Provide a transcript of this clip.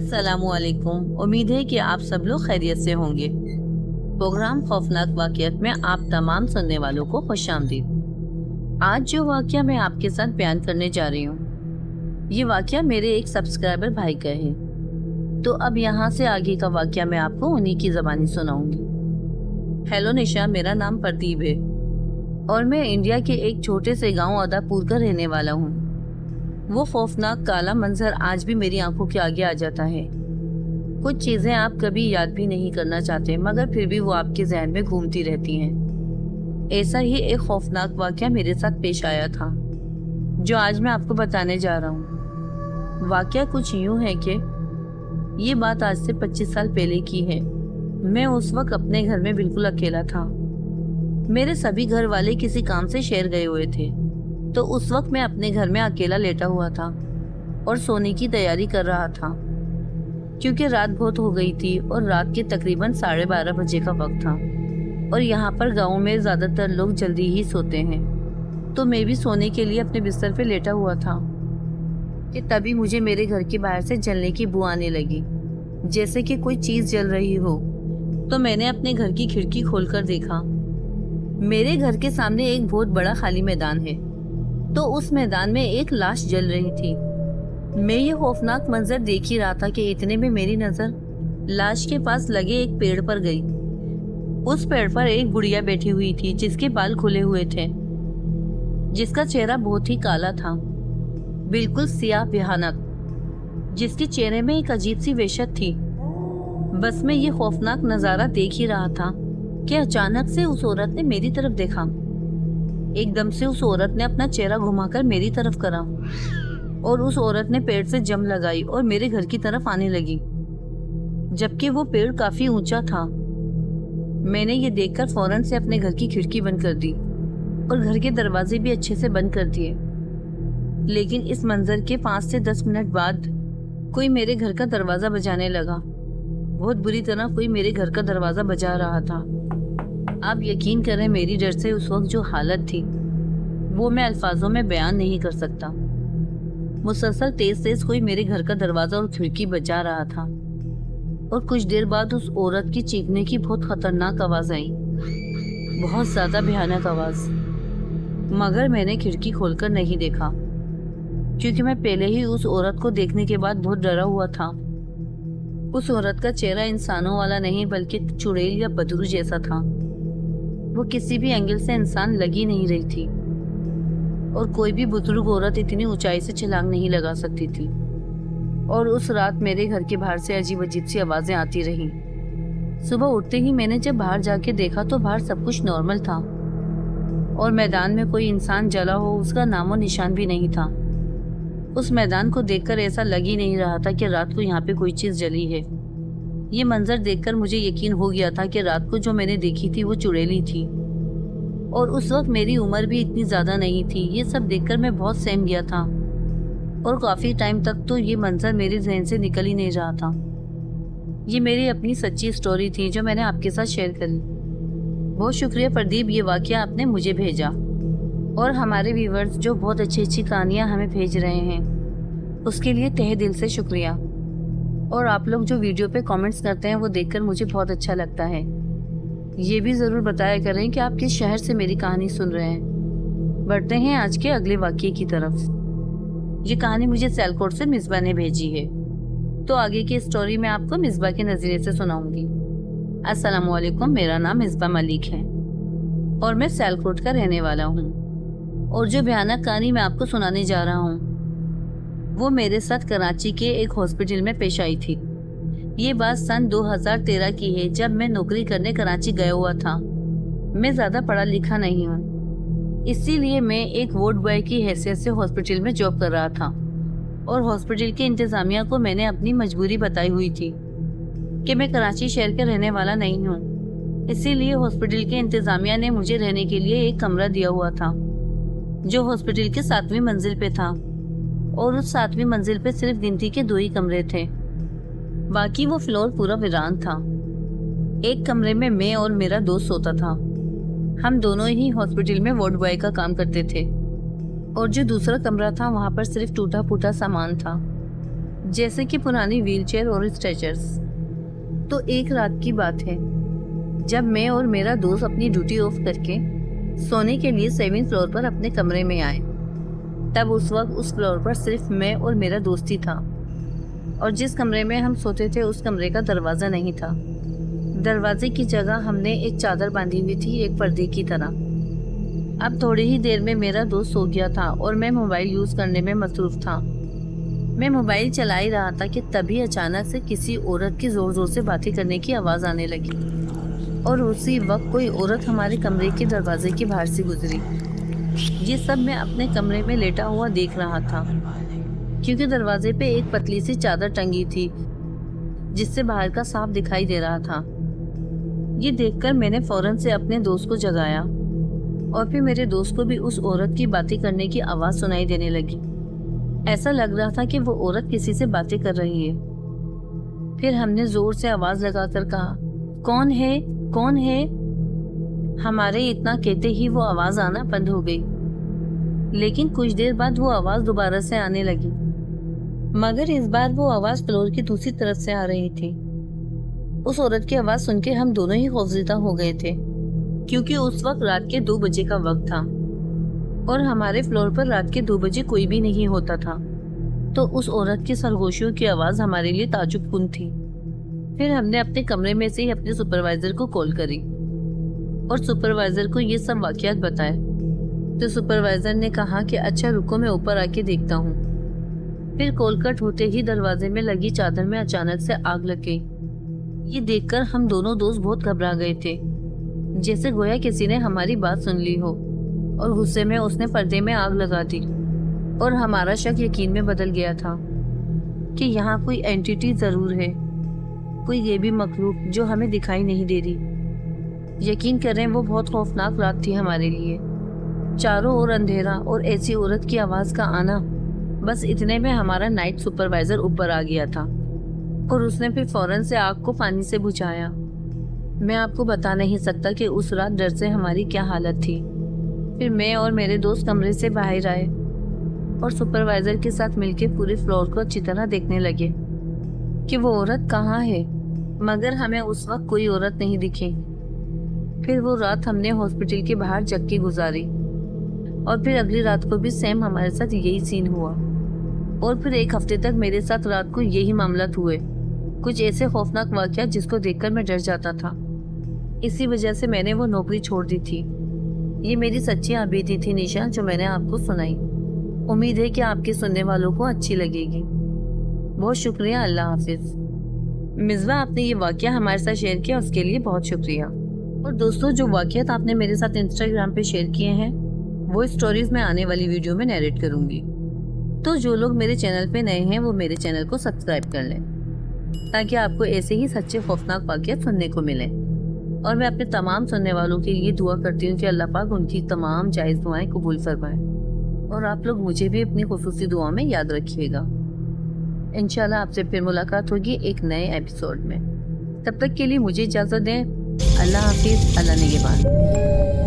अस्सलाम वालेकुम। उम्मीद है कि आप सब लोग खैरियत से होंगे। प्रोग्राम खौफनाक वाक़ियात में आप तमाम सुनने वालों को खुशामदीद। आज जो वाक़या मैं आपके साथ बयान करने जा रही हूँ, ये वाक़या मेरे एक सब्सक्राइबर भाई का है। तो अब यहाँ से आगे का वाक़या मैं आपको उन्हीं की ज़बानी सुनाऊंगी। हेलो निशा, मेरा नाम प्रदीप है और मैं इंडिया के एक छोटे से गाँव अदापुर का रहने वाला हूँ। वो खौफनाक काला मंजर आज भी मेरी आंखों के आगे आ जाता है। कुछ चीजें आप कभी याद भी नहीं करना चाहते, मगर फिर भी वो आपके जहन में घूमती रहती हैं। ऐसा ही एक खौफनाक वाक़या मेरे साथ पेश आया था, जो आज मैं आपको बताने जा रहा हूँ। वाक़या कुछ यूं है कि ये बात आज से 25 साल पहले की है। मैं उस वक्त अपने घर में बिल्कुल अकेला था। मेरे सभी घर वाले किसी काम से शहर गए हुए थे, तो उस वक्त मैं अपने घर में अकेला लेटा हुआ था और सोने की तैयारी कर रहा था, क्योंकि रात बहुत हो गई थी और रात के तकरीबन 12:30 बजे का वक्त था। और यहाँ पर गांव में ज़्यादातर लोग जल्दी ही सोते हैं, तो मैं भी सोने के लिए अपने बिस्तर पे लेटा हुआ था कि तभी मुझे मेरे घर के बाहर से जलने की बू आने लगी, जैसे कि कोई चीज़ जल रही हो। तो मैंने अपने घर की खिड़की खोलकर देखा। मेरे घर के सामने एक बहुत बड़ा खाली मैदान है, तो उस मैदान में एक लाश जल रही थी। मैं ये खौफनाक मंजर देख ही रहा था कि इतने में मेरी नजर लाश के पास लगे एक पेड़ पर गई। उस पेड़ पर एक बुढ़िया बैठी हुई थी, जिसके बाल खुले हुए थे, जिसका चेहरा बहुत ही काला था, बिल्कुल सियाह भयानक, जिसके चेहरे में एक अजीब सी वहशत थी। बस मैं ये खौफनाक नजारा देख ही रहा था कि अचानक से उस औरत ने मेरी तरफ देखा। एकदम से उस औरत ने अपना चेहरा घुमाकर मेरी तरफ करा और उस औरत ने पेड़ से जंप लगाई और मेरे घर की तरफ आने लगी, जबकि वो पेड़ काफी ऊंचा था। मैंने ये देखकर फौरन से अपने घर की खिड़की बंद कर दी और घर के दरवाजे भी अच्छे से बंद कर दिए। लेकिन इस मंजर के 5 से 10 मिनट बाद कोई मेरे घर का दरवाजा बजाने लगा। बहुत बुरी तरह कोई मेरे घर का दरवाजा बजा रहा था। आप यकीन करें, मेरी डर से उस वक्त जो हालत थी वो मैं अल्फाजों में बयान नहीं कर सकता। मुसलसल तेज तेज कोई मेरे घर का दरवाजा और खिड़की बजा रहा था और कुछ देर बाद उस औरत की चीखने की बहुत खतरनाक आवाज आई, बहुत ज्यादा भयानक आवाज। मगर मैंने खिड़की खोलकर नहीं देखा, क्योंकि मैं पहले ही उस औरत को देखने के बाद बहुत डरा हुआ था। उस औरत का चेहरा इंसानों वाला नहीं, बल्कि चुड़ैल या बदरू जैसा था। वो किसी भी एंगल से इंसान लगी नहीं रही थी और कोई भी बुजुर्ग औरत इतनी ऊंचाई से छलांग नहीं लगा सकती थी। और उस रात मेरे घर के बाहर से अजीब अजीब सी आवाजें आती रहीं। सुबह उठते ही मैंने जब बाहर जाके देखा तो बाहर सब कुछ नॉर्मल था और मैदान में कोई इंसान जला हो उसका नामो निशान भी नहीं था। उस मैदान को देखकर ऐसा लग ही नहीं रहा था कि रात को यहाँ पे कोई चीज जली है। ये मंजर देखकर मुझे यकीन हो गया था कि रात को जो मैंने देखी थी वो चुड़ैली थी, और उस वक्त मेरी उम्र भी इतनी ज्यादा नहीं थी। ये सब देखकर मैं बहुत सहम गया था और काफी टाइम तक तो ये मंजर मेरे जहन से निकल ही नहीं रहा था। ये मेरी अपनी सच्ची स्टोरी थी जो मैंने आपके साथ शेयर करी। बहुत शुक्रिया प्रदीप, ये वाकया आपने मुझे भेजा, और हमारे व्यूवर्स जो बहुत अच्छी अच्छी कहानियाँ हमें भेज रहे हैं उसके लिए तहे दिल से शुक्रिया। और आप लोग जो वीडियो पे कमेंट्स करते हैं वो देखकर मुझे बहुत अच्छा लगता है। ये भी ज़रूर बताया करें कि आप किस शहर से मेरी कहानी सुन रहे हैं। बढ़ते हैं आज के अगले वाक़ये की तरफ। ये कहानी मुझे सियालकोट से मिसबा ने भेजी है, तो आगे की स्टोरी मैं आपको मिसबा के नज़रिए से सुनाऊंगी। अस्सलाम वालेकुम, मेरा नाम मिसबा मलिक है और मैं सियालकोट का रहने वाला हूँ। और जो भयानक कहानी मैं आपको सुनाने जा रहा हूँ वो मेरे साथ कराची के एक हॉस्पिटल में पेश आई थी। ये बात सन 2013 की है, जब मैं नौकरी करने कराची गया हुआ था। मैं ज़्यादा पढ़ा लिखा नहीं हूँ, इसीलिए मैं एक वार्ड बॉय की हैसियत से हॉस्पिटल में जॉब कर रहा था। और हॉस्पिटल के इंतज़ामिया को मैंने अपनी मजबूरी बताई हुई थी कि मैं कराची शहर के रहने वाला नहीं हूँ। इसीलिए हॉस्पिटल के इंतज़ामिया ने मुझे रहने के लिए एक कमरा दिया हुआ था, जो हॉस्पिटल के 7वीं मंजिल पे था। और उस 7वीं मंजिल पे सिर्फ गिनती के 2 ही कमरे थे, बाकी वो फ्लोर पूरा वीरान था। एक कमरे में मैं और मेरा दोस्त सोता था। हम दोनों ही हॉस्पिटल में वार्ड बॉय का काम करते थे और जो दूसरा कमरा था वहाँ पर सिर्फ टूटा फूटा सामान था। जैसे कि पुरानी व्हीलचेयर और स्ट्रेचर्स। तो एक रात की बात है जब मैं और मेरा दोस्त अपनी ड्यूटी ऑफ करके सोने के लिए 7th फ्लोर पर अपने कमरे में आए। तब उस वक्त उस फ्लोर पर सिर्फ मैं और मेरा दोस्त ही था, और जिस कमरे में हम सोते थे उस कमरे का दरवाज़ा नहीं था। दरवाजे की जगह हमने एक चादर बांधी हुई थी, एक पर्दे की तरह। अब थोड़ी ही देर में मेरा दोस्त सो गया था और मैं मोबाइल यूज़ करने में मसरूफ़ था। मैं मोबाइल चला ही रहा था कि तभी अचानक से किसी औरत की ज़ोर ज़ोर से बातें करने की आवाज़ आने लगी, और उसी वक्त कोई औरत हमारे कमरे के दरवाजे के बाहर से गुजरी। ये सब मैं अपने कमरे में लेटा हुआ देख रहा था, क्योंकि दरवाजे पे एक पतली सी चादर टंगी थी जिससे बाहर का साफ दिखाई दे रहा था। ये देखकर मैंने फौरन से अपने दोस्त को जगाया, और फिर मेरे दोस्त को भी उस औरत की बातें करने की आवाज़ सुनाई देने लगी। ऐसा लग रहा था कि वो औरत किसी से बातें कर रही है। फिर हमने जोर से आवाज़ लगाकर कहा, कौन है, कौन है? हमारे इतना कहते ही वो आवाज़ आना बंद हो गई, लेकिन कुछ देर बाद वो आवाज़ दोबारा से आने लगी, मगर इस बार वो आवाज़ फ्लोर की दूसरी तरफ से आ रही थी। उस औरत की आवाज़ सुन के हम दोनों ही खौफज़दा हो गए थे, क्योंकि उस वक्त रात के 2 बजे का वक्त था और हमारे फ्लोर पर रात के 2 बजे कोई भी नहीं होता था। तो उस औरत की सरगोशियों की आवाज़ हमारे लिए ताजुबकुन थी। फिर हमने अपने कमरे में से ही अपने सुपरवाइज़र को कॉल करी और सुपरवाइज़र को ये सब वाक़यात बताए। तो सुपरवाइज़र ने कहा कि अच्छा रुको, मैं ऊपर आके देखता हूँ। फिर कॉल कट होते ही दरवाजे में लगी चादर में अचानक से आग लग गई। ये देखकर हम दोनों दोस्त बहुत घबरा गए थे, जैसे गोया किसी ने हमारी बात सुन ली हो, और गुस्से में उसने पर्दे में आग लगा दी। और हमारा शक यकीन में बदल गया था कि यहाँ कोई एंटिटी ज़रूर है, कोई ये भी मखलूक जो हमें दिखाई नहीं दे रही। यकीन करें वो बहुत खौफनाक रात थी हमारे लिए। चारों ओर अंधेरा और ऐसी औरत की आवाज़ का आना, बस इतने में हमारा नाइट सुपरवाइज़र ऊपर आ गया था और उसने फिर फौरन से आग को पानी से बुझाया। मैं आपको बता नहीं सकता कि उस रात डर से हमारी क्या हालत थी। फिर मैं और मेरे दोस्त कमरे से बाहर आए और सुपरवाइज़र के साथ मिलकर पूरे फ्लोर को अच्छी तरह देखने लगे कि वो औरत कहाँ है, मगर हमें उस वक्त कोई औरत नहीं दिखी। फिर वो रात हमने हॉस्पिटल के बाहर जग के गुजारी, और फिर अगली रात को भी सेम हमारे साथ यही सीन हुआ, और फिर 1 हफ्ते तक मेरे साथ रात को यही मामला हुए। कुछ ऐसे खौफनाक वाक़यात जिसको देखकर मैं डर जाता था। इसी वजह से मैंने वो नौकरी छोड़ दी थी। ये मेरी सच्ची आबीदी थी निशा, जो मैंने आपको सुनाई। उम्मीद है कि आपके सुनने वालों को अच्छी लगेगी। बहुत शुक्रिया। अल्लाह हाफिज़। मिसबा, आपने ये वाक़या हमारे साथ शेयर किया, उसके लिए बहुत शुक्रिया। और दोस्तों, जो वाक़यात आपने मेरे साथ इंस्टाग्राम पे शेयर किए हैं वो स्टोरीज मैं आने वाली वीडियो में नैरेट करूँगी। तो जो लोग मेरे चैनल पे नए हैं वो मेरे चैनल को सब्सक्राइब कर लें, ताकि आपको ऐसे ही सच्चे खौफनाक वाक़यात सुनने को मिलें। और मैं अपने तमाम सुनने वालों के लिए दुआ करती हूँ कि अल्लाह पाक उनकी तमाम जायज़ दुआएं कबूल फरमाए, और आप लोग मुझे भी अपनी खुसूसी दुआ में याद रखिएगा। इंशाल्लाह आपसे फिर मुलाकात होगी एक नए एपिसोड में। तब तक के लिए मुझे इजाज़त दें। अल्लाह हाफिज़। अल्लाह निगहबान।